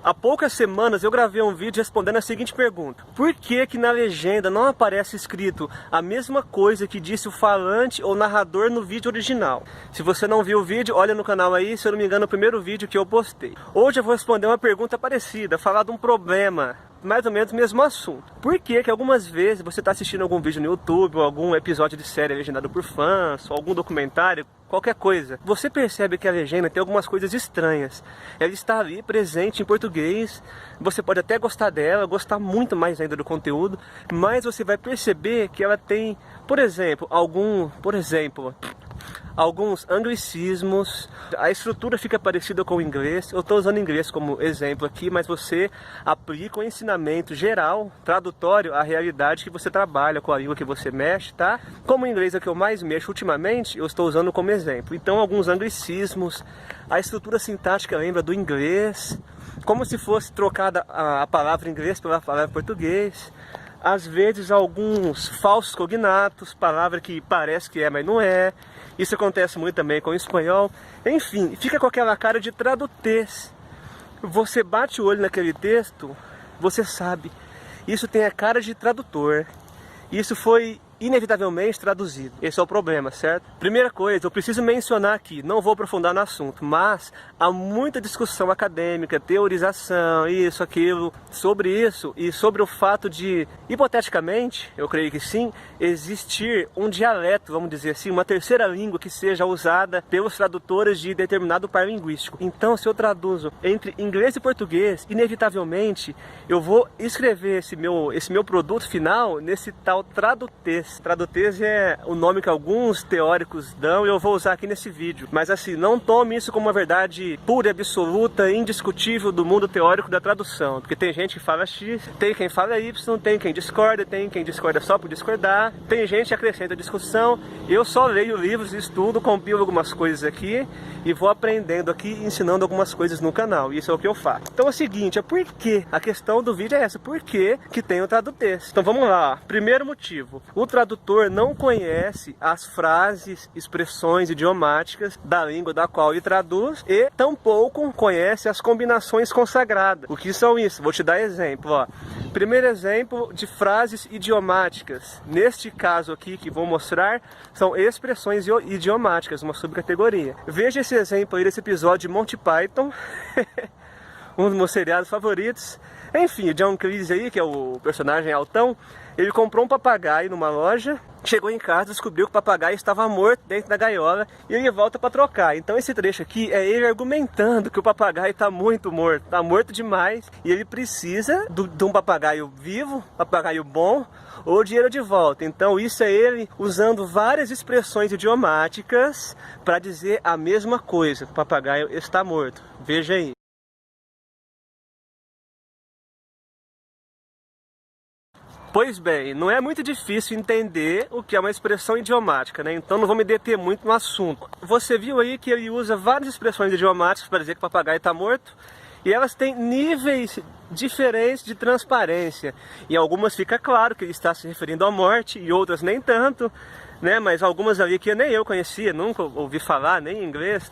Há poucas semanas eu gravei um vídeo respondendo a seguinte pergunta: por que que na legenda não aparece escrito a mesma coisa que disse o falante ou narrador no vídeo original? Se você não viu o vídeo, olha no canal aí, se eu não me engano, é o primeiro vídeo que eu postei. Hoje eu vou responder uma pergunta parecida, falar de um problema, mais ou menos o mesmo assunto. Por que que algumas vezes você está assistindo algum vídeo no YouTube, ou algum episódio de série legendado por fãs, ou algum documentário, qualquer coisa, você percebe que a legenda tem algumas coisas estranhas. Ela está ali presente em português, você pode até gostar dela, gostar muito mais ainda do conteúdo, mas você vai perceber que ela tem, por exemplo, alguns anglicismos, a estrutura fica parecida com o inglês. Eu estou usando inglês como exemplo aqui, mas você aplica o ensinamento geral, tradutório, à realidade que você trabalha, com a língua que você mexe, tá? Como o inglês é o que eu mais mexo ultimamente, eu estou usando como exemplo. Então, alguns anglicismos, a estrutura sintática lembra do inglês, como se fosse trocada a palavra inglês pela palavra português. Às vezes alguns falsos cognatos, palavra que parece que é, mas não é. Isso acontece muito também com o espanhol. Enfim, fica com aquela cara de tradutez. Você bate o olho naquele texto, você sabe, isso tem a cara de tradutor. Isso foi inevitavelmente traduzido. Esse é o problema, certo? Primeira coisa, eu preciso mencionar aqui, não vou aprofundar no assunto, mas há muita discussão acadêmica, teorização, isso, aquilo, sobre isso e sobre o fato de, hipoteticamente, eu creio que sim, existir um dialeto, vamos dizer assim, uma terceira língua que seja usada pelos tradutores de determinado par linguístico. Então, se eu traduzo entre inglês e português, inevitavelmente eu vou escrever esse meu produto final nesse tal tradutez. Tradutez é o nome que alguns teóricos dão e eu vou usar aqui nesse vídeo. Mas assim, não tome isso como uma verdade pura e absoluta, indiscutível do mundo teórico da tradução. Porque tem gente que fala X, tem quem fala Y, tem quem discorda só por discordar, tem gente que acrescenta discussão. Eu só leio livros, estudo, compilo algumas coisas aqui e vou aprendendo aqui, ensinando algumas coisas no canal. Isso é o que eu faço. Então é o seguinte, por que? A questão do vídeo é essa, por que que tem o tradutez? Então vamos lá, primeiro motivo, o tradutor não conhece as frases, expressões idiomáticas da língua da qual ele traduz e tampouco conhece as combinações consagradas. O que são isso? Vou te dar exemplo, ó. Primeiro exemplo de frases idiomáticas. Neste caso aqui que vou mostrar, são expressões idiomáticas, uma subcategoria. Veja esse exemplo aí desse episódio de Monty Python, um dos meus seriados favoritos. Enfim, o John Cleese aí, que é o personagem altão, ele comprou um papagaio numa loja, chegou em casa, descobriu que o papagaio estava morto dentro da gaiola e ele volta para trocar. Então esse trecho aqui é ele argumentando que o papagaio está muito morto, está morto demais e ele precisa de um papagaio vivo, papagaio bom, ou dinheiro de volta. Então isso é ele usando várias expressões idiomáticas para dizer a mesma coisa, o papagaio está morto. Veja aí. Pois bem, não é muito difícil entender o que é uma expressão idiomática, né? Então não vou me deter muito no assunto. Você viu aí que ele usa várias expressões idiomáticas para dizer que o papagaio está morto, e elas têm níveis diferentes de transparência. Em algumas fica claro que ele está se referindo à morte, e outras nem tanto, né? Mas algumas ali que nem eu conhecia, nunca ouvi falar, nem em inglês.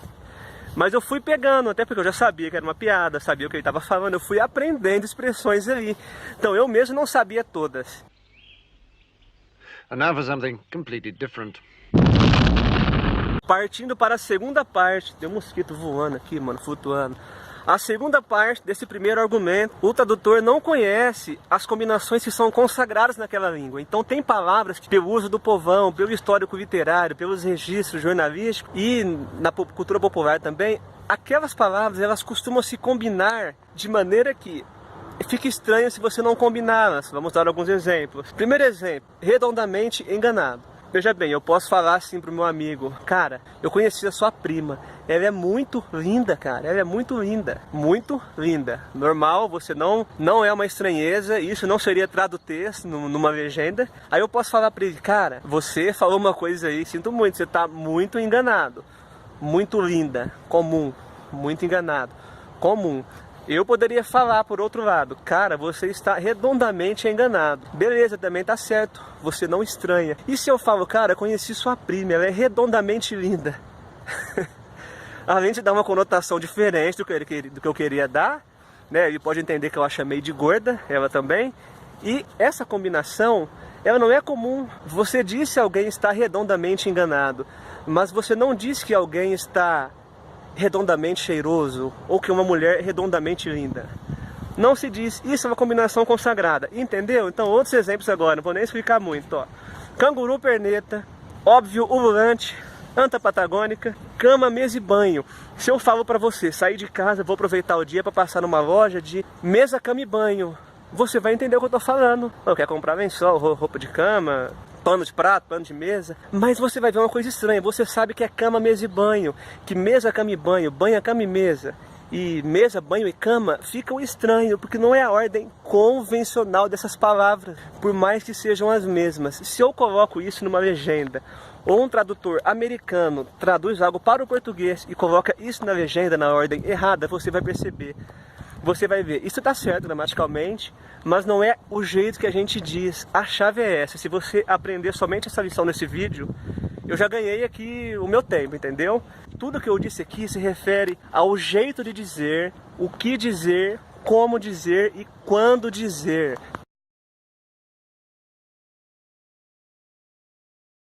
Mas eu fui pegando, até porque eu já sabia que era uma piada, sabia o que ele estava falando, eu fui aprendendo expressões ali. Então eu mesmo não sabia todas. And now for something completely different. Partindo para a segunda parte, tem um mosquito voando aqui, mano, flutuando. A segunda parte desse primeiro argumento, o tradutor não conhece as combinações que são consagradas naquela língua. Então tem palavras que, pelo uso do povão, pelo histórico literário, pelos registros jornalísticos e na cultura popular também, aquelas palavras elas costumam se combinar de maneira que fica estranho se você não combiná-las. Vamos dar alguns exemplos. Primeiro exemplo, redondamente enganado. Veja bem, eu posso falar assim pro meu amigo: cara, eu conheci a sua prima, ela é muito linda, cara, ela é muito linda, muito linda. Normal, você não é uma estranheza, isso não seria tradutez numa legenda. Aí eu posso falar pra ele: cara, você falou uma coisa aí, sinto muito, você tá muito enganado. Muito linda, comum, muito enganado, comum. Eu poderia falar por outro lado: cara, você está redondamente enganado. Beleza, também tá certo, você não estranha. E se eu falo: cara, conheci sua prima, ela é redondamente linda? Além de dar uma conotação diferente do que eu queria dar, né? Ele pode entender que eu a chamei de gorda, ela também. E essa combinação, ela não é comum. Você disse que alguém está redondamente enganado, mas você não disse que alguém está redondamente cheiroso ou que uma mulher é redondamente linda. Não se diz. Isso é uma combinação consagrada, entendeu? Então outros exemplos agora, não vou nem explicar muito, ó. Canguru perneta, óbvio ululante, anta patagônica, cama, mesa e banho. Se eu falo pra você, sair de casa, vou aproveitar o dia para passar numa loja de mesa, cama e banho, você vai entender o que eu tô falando. Não quer comprar lençol, roupa de cama, pano de prato, pano de mesa, mas você vai ver uma coisa estranha. Você sabe que é cama, mesa e banho, que mesa, cama e banho, banho, cama e mesa, e mesa, banho e cama ficam estranho, porque não é a ordem convencional dessas palavras, por mais que sejam as mesmas. Se eu coloco isso numa legenda, ou um tradutor americano traduz algo para o português e coloca isso na legenda na ordem errada, você vai perceber. Você vai ver, isso está certo gramaticalmente, mas não é o jeito que a gente diz. A chave é essa. Se você aprender somente essa lição nesse vídeo, eu já ganhei aqui o meu tempo, entendeu? Tudo que eu disse aqui se refere ao jeito de dizer, o que dizer, como dizer e quando dizer.